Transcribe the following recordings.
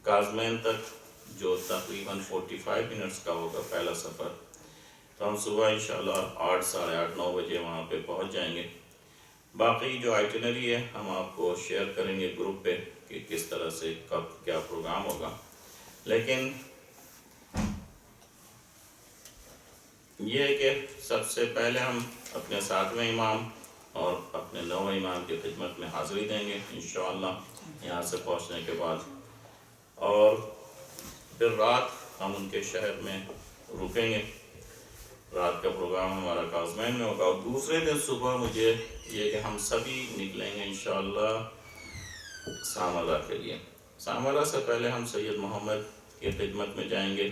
کازمین تک جو تقریباً 45 منٹس کا ہوگا پہلا سفر. تو ہم صبح انشاءاللہ 8 ساڑھے 8 9 بجے وہاں پہ پہنچ جائیں گے. باقی جو آئٹنری ہے ہم آپ کو شیئر کریں گے گروپ پہ کہ کس طرح سے کب کیا پروگرام ہوگا. لیکن یہ ہے کہ سب سے پہلے ہم اپنے 7ویں امام اور اپنے 9ویں امام کی خدمت میں حاضری دیں گے انشاءاللہ یہاں سے پہنچنے کے بعد. اور پھر رات ہم ان کے شہر میں رکیں گے. رات کا پروگرام ہمارا کازمین میں ہوگا. اور دوسرے دن صبح مجھے یہ کہ ہم سبھی نکلیں گے انشاءاللہ سامرا کے لیے. سامرا سے پہلے ہم سید محمد کی خدمت میں جائیں گے,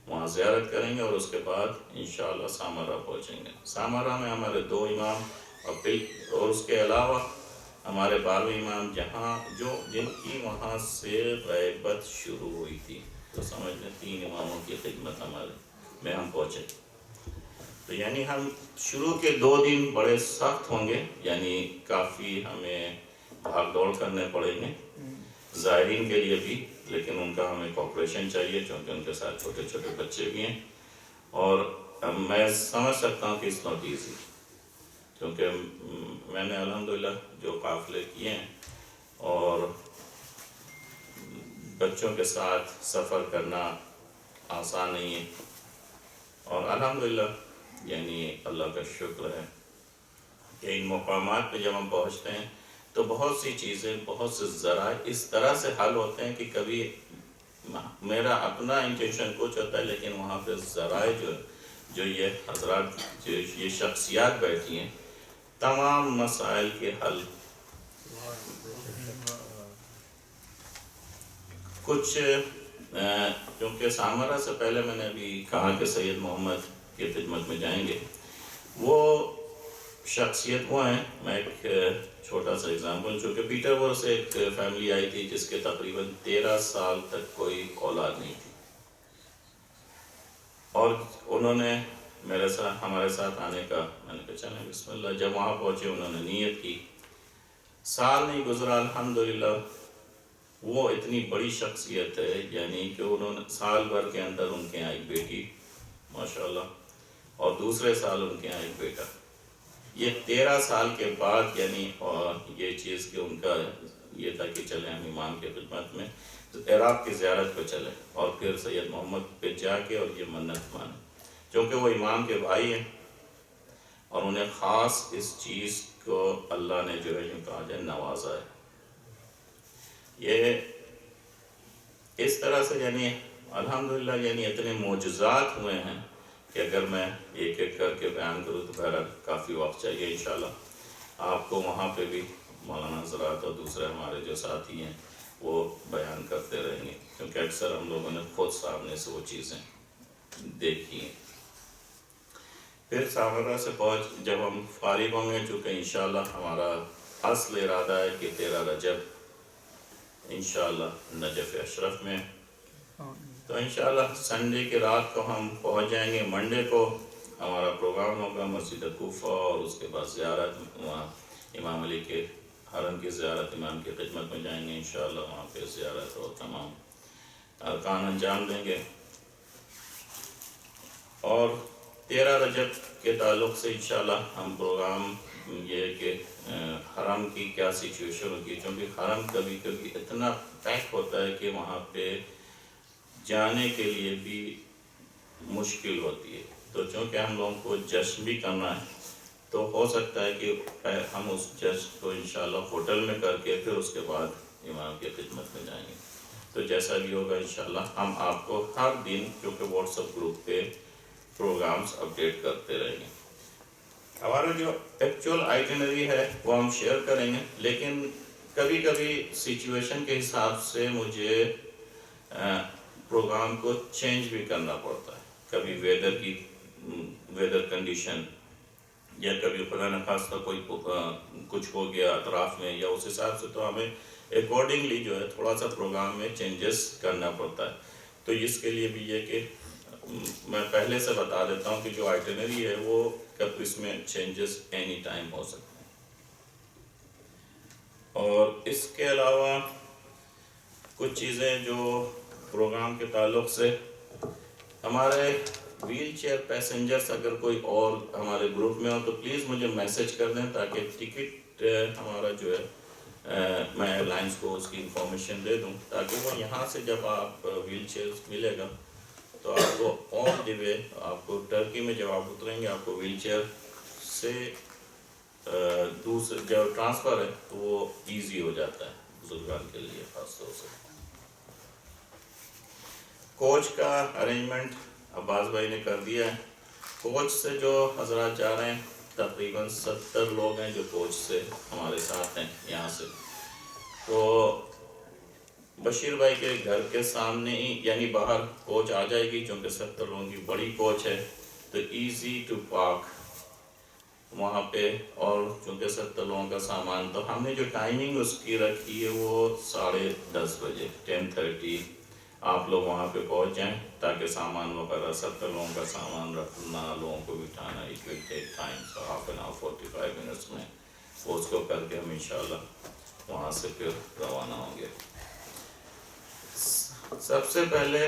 وہاں زیارت کریں گے اور اس کے بعد انشاءاللہ سامرا پہنچیں گے. سامرا میں ہمارے 2 امام اور اس کے علاوہ ہمارے 12ویں امام جن کی وہاں سے غیبت شروع ہوئی تھی. تو سمجھ لیں 3 اماموں کی خدمت میں ہم پہنچے. تو یعنی ہم شروع کے 2 دن بڑے سخت ہوں گے, یعنی کافی ہمیں بھاگ دوڑ کرنے پڑیں گے زائرین کے لیے بھی, لیکن ان کا ہمیں کوپریشن چاہیے کیونکہ ان کے ساتھ چھوٹے چھوٹے بچے بھی ہیں. اور میں سمجھ سکتا ہوں کہ اس ناٹ ایزی, کیونکہ میں نے الحمدللہ جو قافلے کیے ہیں اور بچوں کے ساتھ سفر کرنا آسان نہیں ہے. اور الحمدللہ یعنی اللہ کا شکر ہے کہ ان مقامات پہ جب ہم پہنچتے ہیں تو بہت سی چیزیں, بہت سے ذرائع اس طرح سے حل ہوتے ہیں کہ کبھی میرا اپنا انٹینشن کچھ ہوتا ہے, لیکن وہاں پہ ذرائع جو یہ حضرات جو یہ شخصیات بیٹھی ہیں, تمام مسائل کے حل کچھ کیونکہ سامرا سے پہلے میں نے ابھی کہا کہ سید محمد کی خدمت میں جائیں گے. وہ شخصیت وہ ہیں, میں ایک چھوٹا سا اگزامپل, چونکہ پیٹر بور سے ایک فیملی آئی تھی جس کے تقریباً 13 سال تک کوئی اولاد نہیں تھی, اور انہوں نے ہمارے ساتھ آنے کا, میں نے کہا چلیں بسم اللہ. جب وہاں پہنچے انہوں نے نیت کی, سال نہیں گزرا الحمدللہ وہ اتنی بڑی شخصیت ہے, یعنی کہ انہوں نے سال بھر کے اندر ان کے یہاں ایک بیٹی ماشاءاللہ, اور دوسرے سال ان کے یہاں ایک بیٹا. یہ 13 سال کے بعد یعنی یہ چیز کہ ان کا یہ تھا کہ چلیں ہم امام کی خدمت میں عراق کی زیارت پہ چلیں, اور پھر سید محمد پہ جا کے اور یہ منت مانیں, کیونکہ وہ امام کے بھائی ہیں اور انہیں خاص اس چیز کو اللہ نے جو ہے یوں کہا جائے نوازا ہے. یہ اس طرح سے یعنی الحمدللہ یعنی اتنے معجزات ہوئے ہیں کہ اگر میں ایک ایک کر کے بیان کروں تو بہرحال کافی وقت چاہیے. انشاءاللہ آپ کو وہاں پہ بھی مولانا حضرات اور دوسرے ہمارے جو ساتھی ہیں وہ بیان کرتے رہیں گے, کیونکہ اکثر ہم لوگوں نے خود سامنے سے وہ چیزیں دیکھی ہیں. پھر سامرا سے جب ہم فارغ ہوں گے, چونکہ انشاءاللہ ہمارا اصل ارادہ ہے کہ 13 رجب انشاءاللہ نجف اشرف میں, تو انشاءاللہ سنڈے کی رات کو ہم پہنچ جائیں گے. منڈے کو ہمارا پروگرام ہوگا مسجد کوفہ, اور اس کے بعد زیارت وہاں امام علی کے حرم کی زیارت, امام کی خدمت میں جائیں گے انشاءاللہ, وہاں پہ زیارت اور تمام ارکان انجام دیں گے. اور 13 رجب کے تعلق سے انشاءاللہ ہم پروگرام یہ کہ حرم کی کیا سچویشن ہوگی, کیونکہ حرم کبھی کبھی اتنا پیک ہوتا ہے کہ وہاں پہ جانے کے لیے بھی مشکل ہوتی ہے. تو چونکہ ہم لوگوں کو جشن بھی کرنا ہے تو ہو سکتا ہے کہ ہم اس جشن کو انشاءاللہ ہوٹل میں کر کے پھر اس کے بعد امام کی خدمت میں جائیں گے. تو جیسا بھی ہوگا انشاءاللہ ہم آپ کو ہر دن کیونکہ واٹس ایپ گروپ پہ پروگرامز اپڈیٹ کرتے رہیں گے. ہمارا جو ایکچوئل آئٹنری ہے وہ ہم شیئر کریں گے, لیکن کبھی کبھی سچویشن کے حساب سے مجھے پروگرام کو چینج بھی کرنا پڑتا ہے. کبھی ویدر کنڈیشن, یا کبھی خدا نخواستہ کوئی کچھ ہو گیا اطراف میں, یا اس حساب سے تو ہمیں اکارڈنگلی جو ہے تھوڑا سا پروگرام میں چینجز کرنا پڑتا ہے. تو اس کے لیے بھی یہ کہ میں پہلے سے بتا دیتا ہوں کہ جو آئٹنری ہے وہ کب اس میں چینجز اینی ٹائم ہو سکتے ہیں. اور اس کے علاوہ کچھ چیزیں جو پروگرام کے تعلق سے، ہمارے ویل چیئر پیسنجرز اگر کوئی اور ہمارے گروپ میں ہو تو پلیز مجھے میسج کر دیں تاکہ ٹکٹ ہمارا جو ہے میں ایئر لائنس کو اس کی انفارمیشن دے دوں، تاکہ وہ یہاں سے جب آپ ویل چیئرز ملے گا تو آپ کو آن دی وے، آپ کو ٹرکی میں جب آپ اتریں گے آپ کو ویل چیئر سے دوسرے جو ٹرانسفر ہے تو وہ ایزی ہو جاتا ہے بزرگان کے لیے خاص طور سے۔ کوچ کا ارینجمنٹ عباس بھائی نے کر دیا ہے۔ کوچ سے جو حضرات جا رہے ہیں تقریباً 70 لوگ ہیں جو کوچ سے ہمارے ساتھ ہیں یہاں سے، تو بشیر بھائی کے گھر کے سامنے ہی یعنی باہر کوچ آ جائے گی، چونکہ 70 لوگوں کی بڑی کوچ ہے تو ایزی ٹو پارک وہاں پہ، اور چونکہ 70 لوگوں کا سامان، تو ہم نے جو ٹائمنگ اس کی رکھی ہے وہ 10:30 بجے 10:30 آپ لوگ وہاں پہ پہنچ جائیں تاکہ سامان وغیرہ 70 لوگوں کا سامان رکھنا، لوگوں کو بٹھانا، it will take time, so half an hour 45 minutes میں وہ اس کو کر کے ہم انشاءاللہ وہاں سے پھر روانہ ہوں گے۔ سب سے پہلے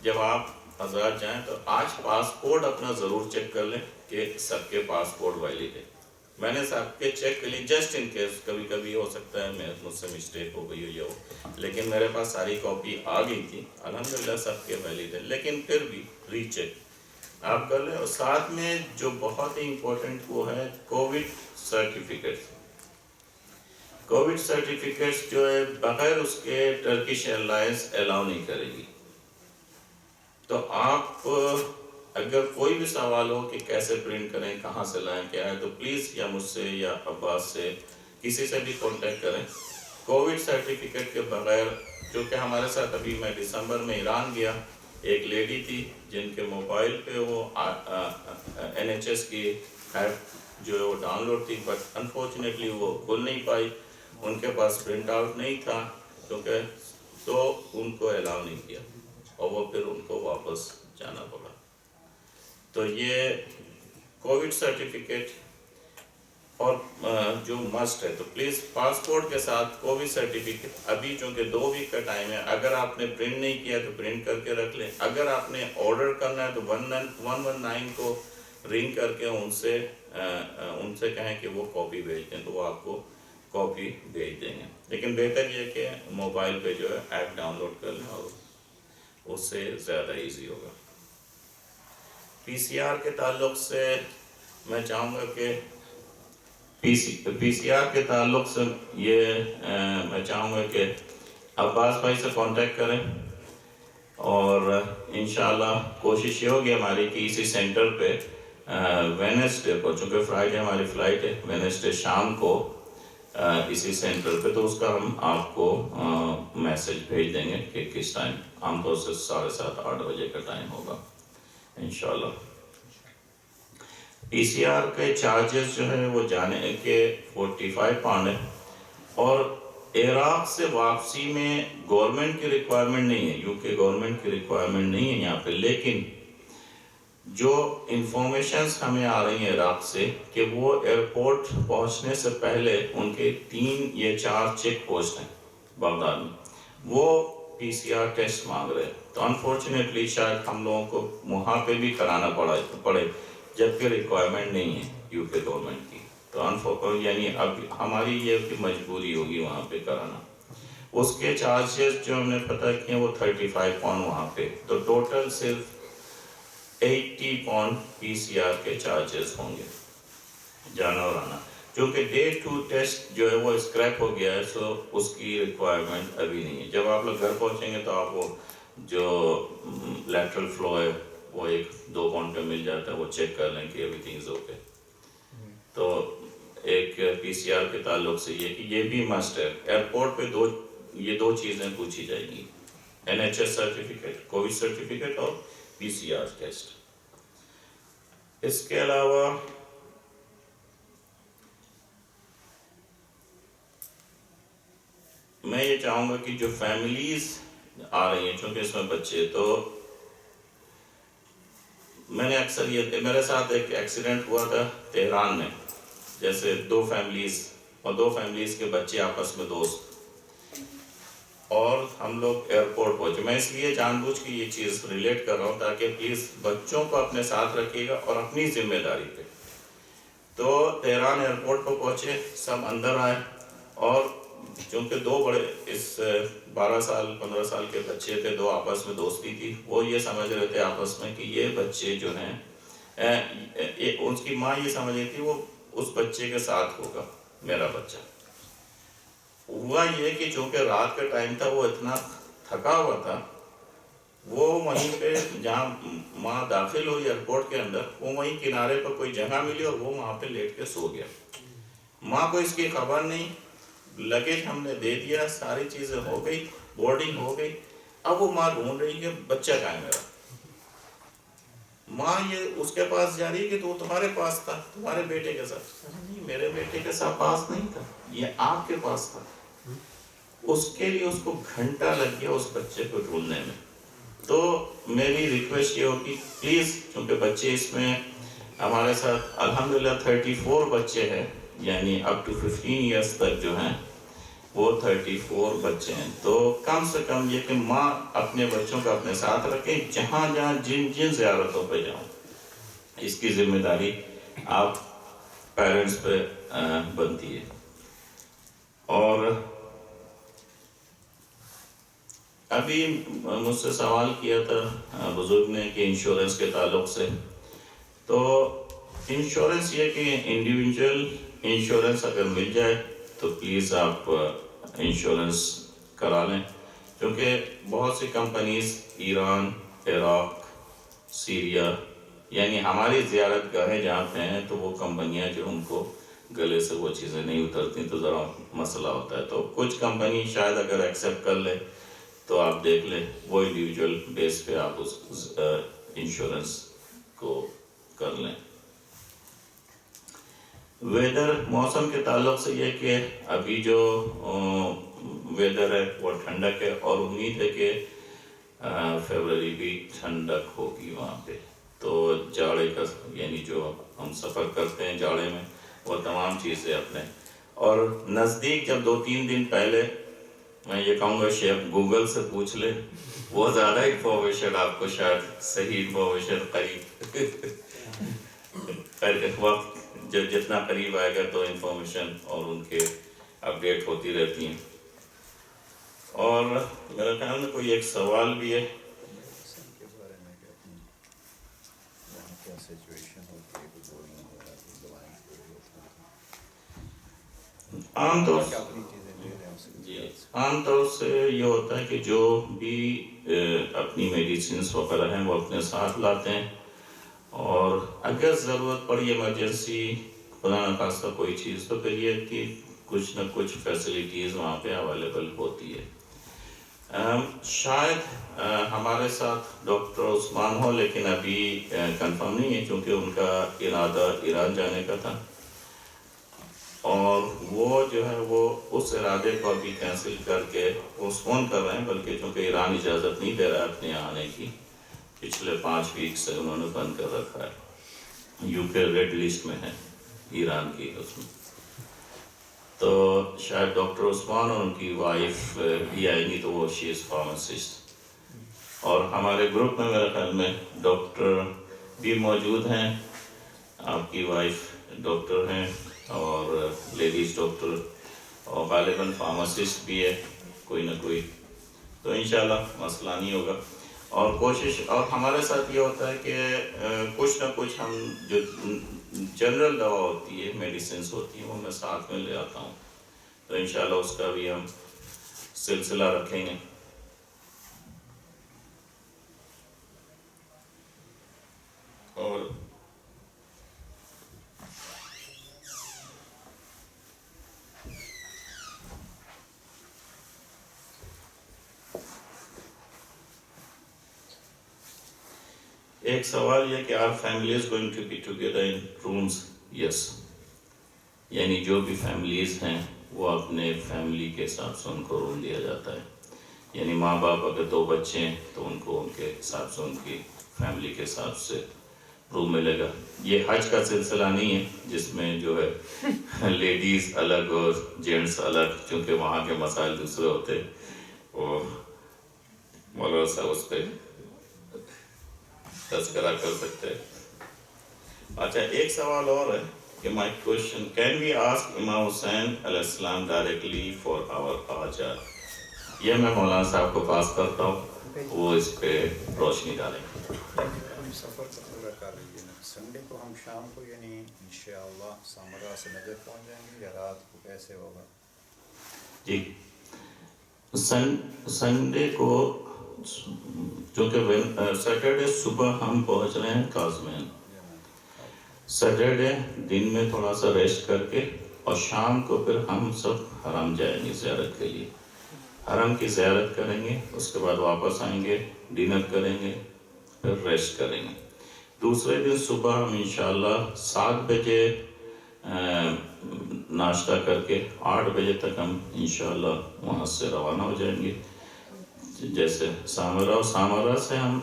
جب آپ حضرات جائیں تو آج پاسپورٹ اپنا ضرور چیک کر لیں کہ سب کے پاسپورٹ ویلڈ ہے۔ میں نے سب کے چیک کر لی جسٹ ان کیس، کبھی کبھی ہو سکتا ہے مجھ سے مسٹیک ہو گئی ہو یا ہو، لیکن میرے پاس ساری کاپی آ گئی تھی الحمدللہ سب کے ویلڈ ہے، لیکن پھر بھی ری چیک آپ کر لیں۔ اور ساتھ میں جو بہت ہی امپورٹنٹ وہ ہے کووڈ سرٹیفکیٹ۔ کووڈ سرٹیفکیٹس جو ہے بغیر اس کے ٹرکش ایئر لائنس الاؤ نہیں کرے گی، تو آپ اگر کوئی بھی سوال ہو کہ کیسے پرنٹ کریں، کہاں سے لائیں، کیا ہے، تو پلیز یا مجھ سے یا عباس سے کسی سے بھی کانٹیکٹ کریں۔ کووڈ سرٹیفکیٹ کے بغیر، جو کہ ہمارے ساتھ ابھی میں دسمبر میں ایران گیا، ایک لیڈی تھی جن کے موبائل پہ وہ NHS کی ایپ جو ہے وہ ڈاؤن لوڈ تھی، بٹ انفارچونیٹلی وہ کھل نہیں پائی، ان کے پاس پرنٹ آؤٹ نہیں تھا کیونکہ، تو ان کو الاؤ نہیں کیا اور وہ پھر ان کو واپس جانا پڑا۔ تو یہ کووڈ سرٹیفکیٹ اور جو مسٹ ہے، تو پلیز پاسپورٹ کے ساتھ کووڈ سرٹیفکیٹ، ابھی چونکہ 2 ویک کا ٹائم ہے، اگر آپ نے پرنٹ نہیں کیا تو پرنٹ کر کے رکھ لیں، اگر آپ نے آرڈر کرنا ہے تو 119 کو رنگ کر کے ان سے کہیں کہ وہ کاپی بھیج دیں تو وہ آپ کو کاپی بھیج دیں گے، لیکن بہتر یہ کہ موبائل پہ جو ہے ایپ ڈاؤن لوڈ کر لیں اور اس سے زیادہ ایزی ہوگا۔ PCR کے تعلق سے میں چاہوں گا کہ PCR کے تعلق سے میں چاہوں گا کہ عباس بھائی سے کانٹیکٹ کریں، اور انشاءاللہ کوشش یہ ہوگی ہماری کہ اسی سینٹر پہ وینسڈے کو، چونکہ فرائیڈے ہماری فلائٹ ہے، وینسڈے شام کو اسی سینٹر پہ، تو اس کا ہم آپ کو میسج بھیج دیں گے کہ کس ٹائم، عام طور سے 7:30 8 بجے کا ٹائم ہوگا انشاءاللہ۔ PCR کے چارجز جو ہے وہ جانے کے 45 پاؤنڈ ہے، اور عراق سے واپسی میں گورنمنٹ کی ریکوائرمنٹ نہیں ہے، UK گورنمنٹ کی ریکوائرمنٹ نہیں ہے یہاں پہ، لیکن جو انفارمیشنز ہمیں آ رہی ہیں عراق سے کہ وہ ایئرپورٹ پہنچنے سے پہلے ان کے 3 یا 4 چیک پوسٹ ہیں بغداد میں، وہ PCR ٹیسٹ مانگ رہے ہیں، تو انفارچونیٹلی شاید ہم لوگوں کو وہاں پہ بھی کرانا پڑے جبکہ ریکوائرمنٹ نہیں ہے UK گورنمنٹ کی، تو یعنی اب ہماری یہ کہ مجبوری ہوگی وہاں پہ کرانا۔ اس کے چارجز جو ہم نے پتہ کیے وہ 35 پاؤنڈ وہاں پہ، تو ٹوٹل صرف 80 پاؤنڈ PCR کے چارجز ہوں گے جانا اور آنا، کیونکہ Day 2 ٹیسٹ جو ہے وہ اسکریپ ہو گیا ہے، سو اس کی ریکوائرمنٹ ابھی نہیں ہے۔ جب آپ لوگ گھر پہنچیں گے تو آپ وہ جو لیٹرل فلو ہے وہ 1-2 پاؤنڈ پہ مل جاتا ہے، وہ چیک کر لیں کہ ایوری تھنگ از اوکے۔ تو ایک PCR کے تعلق سے یہ کہ یہ بھی مسٹ ہے، ایئرپورٹ پہ یہ 2 چیزیں پوچھی جائیں گی، NHS سرٹیفکیٹ، کووڈ سرٹیفکیٹ اور PCR ٹیسٹ۔ اس کے علاوہ میں یہ چاہوں گا کہ جو فیملیز آ رہی ہیں، چونکہ اس میں بچے، تو میں نے اکثر میرے ساتھ ایک ایکسیڈنٹ ہوا تھا تہران میں، جیسے 2 فیملیز اور 2 فیملیز کے بچے آپس میں دوست، اور ہم لوگ ایئرپورٹ پہنچے. میں اس لیے جان بوجھ کے یہ چیز ریلیٹ کر رہا ہوں تاکہ پلیز بچوں کو اپنے ساتھ رکھیے گا اور اپنی ذمہ داری پہ. تو تہران ایئرپورٹ پہ پہنچے، سب اندر آئے، اور چونکہ دو بڑے اس 12 سال 15 سال کے بچے تھے، دو آپس میں دوستی تھی، وہ یہ سمجھ رہے تھے آپس میں کہ یہ بچے جو ہیں اس کی ماں یہ سمجھ رہی تھی وہ اس بچے کے ساتھ ہوگا میرا بچہ. ہوا یہ کہ چونکہ رات کا ٹائم تھا، وہ اتنا تھکا ہوا تھا، وہ وہیں پہ جہاں ماں داخل ہوئی ایئرپورٹ کے اندر، وہ وہیں کنارے پر کوئی جگہ ملی اور وہ وہاں پہ لیٹ کے سو گیا. ماں کو اس کی خبر نہیں. لگیج ہم نے دے دیا، ساری چیزیں ہو گئی، بورڈنگ ہو گئی. اب وہ ماں ڈھونڈ رہی کہ بچہ کہاں ہے میرا. ماں یہ اس کے پاس جا رہی ہے کہ تو تمہارے پاس تھا، تمہارے بیٹے کے ساتھ. نہیں، میرے بیٹے کے ساتھ پاس نہیں تھا، یہ آپ کے پاس تھا. اس کے لیے اس کو گھنٹہ لگ گیا اس بچے کو ڈھونڈنے میں. تو میری ریکویسٹ یہ ہوگی پلیز، چونکہ بچے اس میں ہمارے ساتھ الحمدللہ 34 بچے ہیں، یعنی اپ ٹو 15 ایئرس تک جو ہیں وہ 34 بچے ہیں. تو کم سے کم یہ کہ ماں اپنے بچوں کو اپنے ساتھ رکھیں، جہاں جہاں جن زیارتوں پہ جاؤں. اس کی ذمہ داری آپ پیرنٹس پہ بنتی ہے. اور ابھی مجھ سے سوال کیا تھا بزرگ نے کہ انشورنس کے تعلق سے، تو انشورنس یہ کہ انڈیویجول انشورنس اگر مل جائے تو پلیز آپ انشورنس کرا لیں، کیونکہ بہت سی کمپنیز ایران، عراق، سیریا، یعنی ہماری زیارت گاہیں جہاں پہ ہیں، تو وہ کمپنیاں جو ان کو گلے سے وہ چیزیں نہیں اترتی تو ذرا مسئلہ ہوتا ہے. تو کچھ کمپنی شاید اگر ایکسیپٹ کر لے تو آپ دیکھ لیں، وہ انڈیویجول بیس پہ آپ اس انشورنس کو کر لیں. ویدر، موسم کے تعلق سے یہ کہ ابھی جو ویدر ہے وہ ٹھنڈک ہے، اور امید ہے کہ فیبرری بھی ٹھنڈک ہوگی وہاں پہ. تو جاڑے کا یعنی جو ہم سفر کرتے ہیں جاڑے میں، وہ تمام چیزیں اپنے، اور نزدیک جب 2-3 دن پہلے، میں یہ کہوں گا شیف گوگل سے پوچھ لیں، وہ زیادہ انفارمیشن آپ کو شاید صحیح انفارمیشن قریب وقت جتنا قریب آئے گا تو انفارمیشن اور ان کے اپڈیٹ ہوتی رہتی ہیں. اور میرا خیال میں کوئی ایک سوال بھی ہے. عام طور سے یہ ہوتا ہے کہ جو بھی اپنی میڈیسنس وغیرہ ہیں وہ اپنے ساتھ لاتے ہیں، اور اگر ضرورت پڑی ایمرجنسی، خدا نخواستہ کوئی چیز، تو پھر یہ کہ کچھ نہ کچھ فیسلٹیز وہاں پہ اویلیبل ہوتی ہے. شاید ہمارے ساتھ ڈاکٹر عثمان ہو، لیکن ابھی کنفرم نہیں ہے کیونکہ ان کا ارادہ ایران جانے کا تھا، اور وہ جو ہے وہ اس ارادے کو ابھی کینسل کر کے پوسٹ پون کر رہے ہیں، بلکہ چونکہ ایران اجازت نہیں دے رہا ہے اپنے آنے کی، پچھلے 5 ویک سے انہوں نے بند کر رکھا ہے. یو کے ریڈ لسٹ میں ہے ایران کی اس میں. تو شاید ڈاکٹر عثمان اور ان کی وائف بھی آئیں گی، تو وہ شی از فارماسسٹ. اور ہمارے گروپ میں میرے خیال میں ڈاکٹر بھی موجود ہیں، آپ کی وائف ڈاکٹر ہیں اور لیڈیز ڈاکٹر، اور غالباً فارماسسٹ بھی ہے کوئی نہ کوئی. تو انشاءاللہ مسئلہ نہیں ہوگا. اور کوشش، اور ہمارے ساتھ یہ ہوتا ہے کہ کچھ نہ کچھ ہم جو جنرل دوا ہوتی ہے، میڈیسنس ہوتی ہیں، وہ میں ساتھ میں لے آتا ہوں. تو انشاءاللہ اس کا بھی ہم سلسلہ رکھیں گے. اور ایک سوال یہ کہ are families going to be together in rooms? Yes, یعنی جو بھی فیملیز ہیں وہ اپنے فیملی کے حساب سے ان کو روم دیا جاتا ہے. یعنی ماں باپ اگر 2 بچے ہیں تو ان کو ان کے حساب سے، ان کی فیملی کے حساب سے روم ملے گا. یہ حج کا سلسلہ نہیں ہے جس میں جو ہے لیڈیز الگ اور جینٹس الگ، چونکہ وہاں کے مسائل دوسرے ہوتے ہیں. اور مولانا صاحب اس پہ تذکرہ کر سکتے ہیں. اچھا ایک سوال اور ہے کہ my question, can we ask امام حسین علیہ السلام directly for our حاجات؟ یہ میں مولانا صاحب کو پاس کرتا ہوں، وہ اس پہ روشنی ڈالیں. ہم سفر کا پورا کر لیجیے نا. سنڈے کو ہم شام کو یعنی انشاءاللہ سامرا سے نجف پہنچ جائیں گے یا رات کو کیسے ہوگا؟ جی سنڈے کو چونکہ سیٹرڈے صبح ہم پہنچ رہے ہیں کاظمین. سیٹرڈے دن میں تھوڑا سا ریسٹ کر کے اور شام کو پھر ہم سب حرم جائیں گے زیارت کے لیے. حرم کی زیارت کریں گے، اس کے بعد واپس آئیں گے، ڈنر کریں گے، پھر ریسٹ کریں گے. دوسرے دن صبح ہم انشاءاللہ 7 بجے ناشتہ کر کے 8 بجے تک ہم انشاءاللہ وہاں سے روانہ ہو جائیں گے جیسے سامرا، اور سامرا سے ہم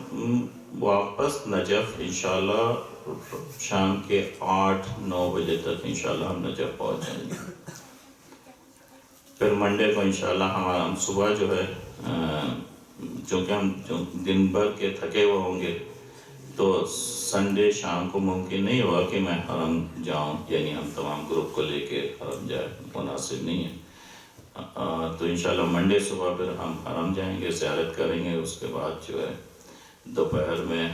واپس نجف انشاءاللہ شام کے 8-9 بجے تک انشاءاللہ ہم نجف پہنچ جائیں گے. پھر منڈے کو انشاءاللہ ہم صبح جو ہے چونکہ ہم دن بھر کے تھکے ہوئے ہوں گے تو سنڈے شام کو ممکن نہیں ہوگا کہ میں حرم جاؤں، یعنی ہم تمام گروپ کو لے کے حرم جائیں، مناسب نہیں ہے. تو انشاءاللہ منڈے صبح پھر ہم حرم جائیں گے، زیارت کریں گے. اس کے بعد جو ہے دوپہر میں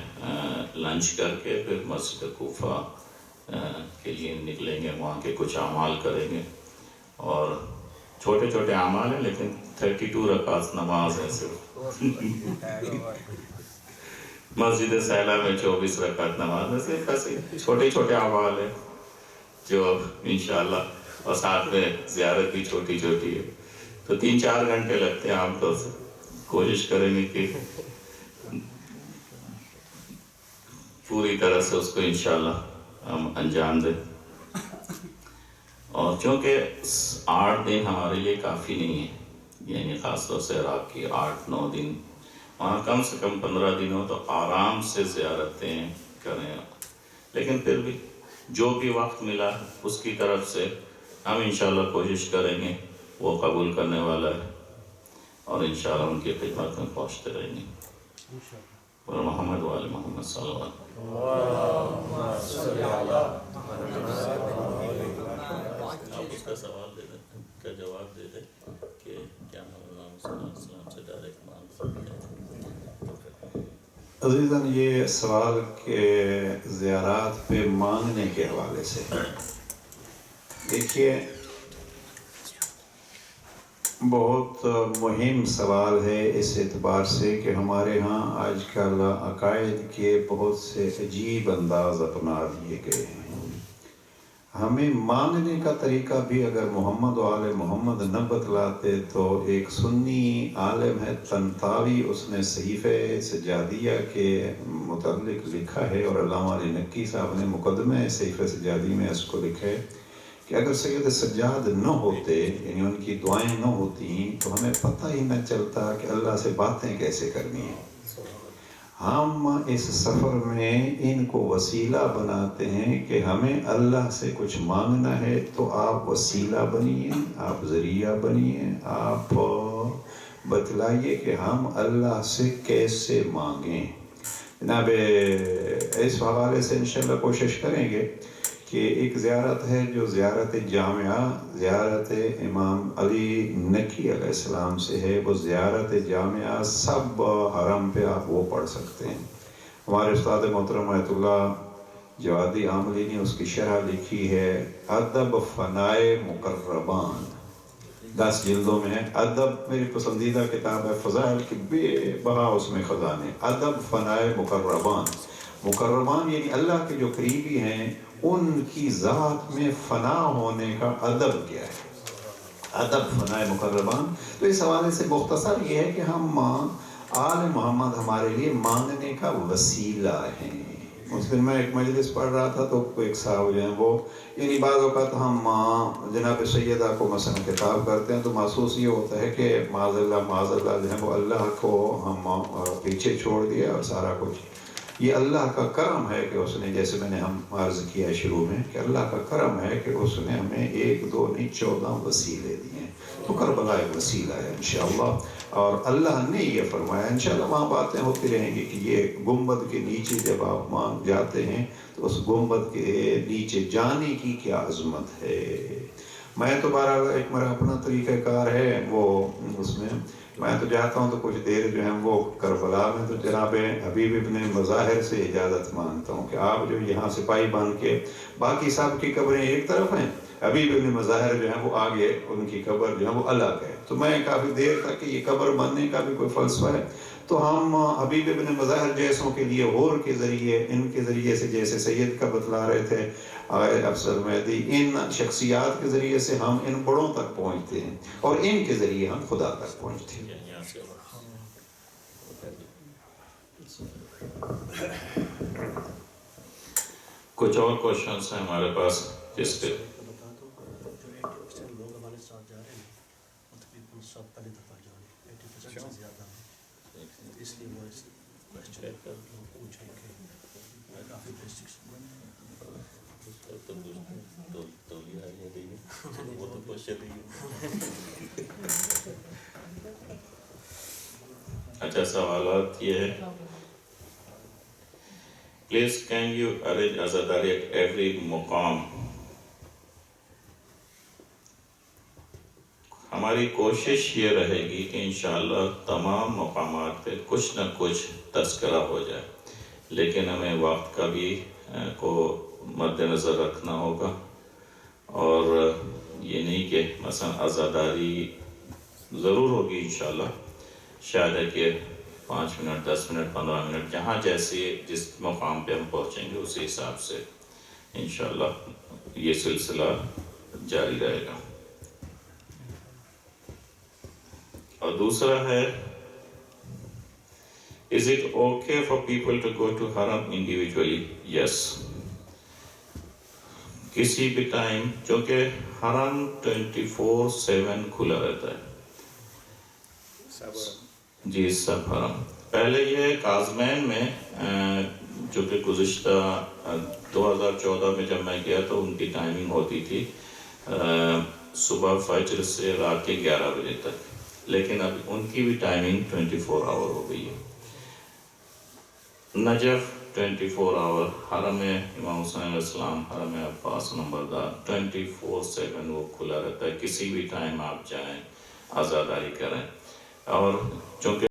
لنچ کر کے پھر مسجد کوفہ کے لیے نکلیں گے، وہاں کے کچھ اعمال کریں گے. اور چھوٹے چھوٹے اعمال ہیں لیکن 32 رکعت نماز ہے صرف. مسجد سیلہ میں 24 رکعت نماز ہے، صرف ایسے چھوٹے چھوٹے اعمال ہیں جو انشاءاللہ، اور ساتھ میں زیارت بھی چھوٹی چھوٹی ہے. تو 3-4 گھنٹے لگتے ہیں عام طور سے. کوشش کریں گے کہ پوری طرح سے اس کو انشاءاللہ ہم انجام دیں. اور چونکہ 8 دن ہمارے لیے کافی نہیں ہے، یعنی خاص طور سے عراق کی 8-9 دن، وہاں کم سے کم 15 دن ہو تو آرام سے زیارتیں کریں. لیکن پھر بھی جو بھی وقت ملا اس کی طرف سے ہم انشاءاللہ کوشش کریں گے، وہ قبول کرنے والا ہے، اور انشاءاللہ ان کی خدمت میں پہنچتے رہیں گے. اور محمد وآل محمد صلی اللہ علیہ وسلم. آپ اس کا سوال دے دیں، کا جواب دے دیں کہ کیا مولانا صلی اللہ علیہ وسلم سے ڈائریکٹ مانگ سکتے ہیں. عزیزاً یہ سوال کے زیارات پہ مانگنے کے حوالے سے دیکھیے بہت مہم سوال ہے اس اعتبار سے کہ ہمارے ہاں آج کل عقائد کے بہت سے عجیب انداز اپنا لیے گئے ہیں. ہمیں مانگنے کا طریقہ بھی اگر محمد و آل محمد نہ بتلاتے تو ایک سنی عالم ہے طنطاوی، اس نے صحیفہ سجادیہ کے متعلق لکھا ہے، اور علامہ علی نقی صاحب نے مقدمہ صحیفہ سجادی میں اس کو لکھا ہے کہ اگر سید سجاد نہ ہوتے، یعنی ان کی دعائیں نہ ہوتی تو ہمیں پتہ ہی نہ چلتا کہ اللہ سے باتیں کیسے کرنی ہیں. ہم اس سفر میں ان کو وسیلہ بناتے ہیں کہ ہمیں اللہ سے کچھ مانگنا ہے تو آپ وسیلہ بنیے، آپ ذریعہ بنیے، آپ بتلائیے کہ ہم اللہ سے کیسے مانگیں. جناب اس حوالے سے انشاءاللہ کوشش کریں گے کہ ایک زیارت ہے جو زیارت جامعہ، زیارت امام علی نقی علیہ السلام سے ہے. وہ زیارت جامعہ سب حرم پہ آپ وہ پڑھ سکتے ہیں. ہمارے استاد محترم آیت اللہ جوادی عاملی نے اس کی شرح لکھی ہے، ادب فنائے مقربان، 10 جلدوں میں ہے. ادب میری پسندیدہ کتاب ہے، فضائل کی بے بہا اس میں خزانے. ادب فنائے مقربان، مقربان یعنی اللہ کے جو قریبی ہیں ان کی ذات میں فنا ہونے کا ادب کیا ہے، ادب فنائے مقربان. تو اس حوالے سے مختصر یہ ہے کہ ہم آل محمد ہمارے لیے مانگنے کا وسیلہ ہیں. اس دن میں ایک مجلس پڑھ رہا تھا تو ایک صاحب جو ہیں وہ یعنی بعض اوقات ہم جناب سیدہ کو مثلا خطاب کرتے ہیں تو محسوس یہ ہوتا ہے کہ معاذ اللہ جو ہے وہ اللہ کو ہم پیچھے چھوڑ دیا اور سارا کچھ. یہ اللہ کا کرم ہے کہ اس نے، جیسے میں نے ہم عرض کیا شروع میں کہ اللہ کا کرم ہے کہ اس نے ہمیں 1 2 نہیں 14 وسیلے دیے، تو کربلا ایک وسیلہ ہے انشاءاللہ۔ اور اللہ نے یہ فرمایا، انشاءاللہ وہاں باتیں ہوتی رہیں گی کہ یہ گنبد کے نیچے جب آپ مان جاتے ہیں تو اس گنبد کے نیچے جانے کی کیا عظمت ہے۔ میں تو بہرحال ایک میرا اپنا طریقہ کار ہے، وہ اس میں تو جاتا ہوں تو کچھ دیر جو ہے وہ کربلا میں تو جناب حبیب ابن مظاہر سے اجازت مانگتا ہوں کہ آپ جو یہاں سپاہی بن کے، باقی سب کی قبریں ایک طرف ہیں، حبیب ابن مظاہر جو ہیں وہ آگے، ان کی قبر جو ہے وہ الگ ہے۔ تو میں کافی دیر تک یہ قبر بننے کا بھی کوئی فلسفہ ہے تو ہم حبیب ابن مظاہر جیسوں کے لیے غور کے ذریعے، ان کے ذریعے سے، جیسے سید کا بتلا رہے تھے افسر مہدی، ان شخصیات کے ذریعے سے ہم ان بڑوں تک پہنچتے ہیں اور ان کے ذریعے ہم خدا تک پہنچتے ہیں۔ کچھ اور کوشچنس ہیں ہمارے پاس جس پہ بتا دو جو 80% لوگ ہمارے ساتھ جا رہے ہیں تقریباً سب پہلی دفعہ جا رہے ہیں، 80% سے زیادہ ہیں، اس لیے وہ اس کوشچن لوگ پوچھیں کہ کافی بیسکس اچھا سوالات یہ ہے، پلیز کین یو ارینج عزاداری ایٹ ایوری مقام؟ ہماری کوشش یہ رہے گی کہ انشاءاللہ تمام مقامات پہ کچھ نہ کچھ تذکرہ ہو جائے، لیکن ہمیں وقت کا بھی کو مد نظر رکھنا ہوگا، اور یہ نہیں کہ مثلا عزاداری ضرور ہوگی انشاءاللہ، شاید ہے کہ 5 منٹ 10 منٹ 15 منٹ جہاں جیسے جس مقام پہ ہم پہنچیں گے اسی حساب سے انشاءاللہ یہ سلسلہ جاری رہے گا۔ اور دوسرا ہے، is it okay for people to go to haram individually? Yes. کسی بھی ٹائم، چونکہ حرم 24/7 کھلا رہتا ہے، جی سب حرم۔ پہلے یہ کازمین میں جو کہ گزشتہ 2014 میں جب میں گیا تو ان کی ٹائمنگ ہوتی تھی صبح فجر سے رات کے 11 بجے تک، لیکن اب ان کی بھی ٹائمنگ 24 آور ہو گئی ہے۔ نجف 24 آور، حرم امام حسین علیہ السلام، حرم عباس نمبردار 24/7 وہ کھلا رہتا ہے، کسی بھی ٹائم آپ جائیں عزاداری کریں۔ اور چونکہ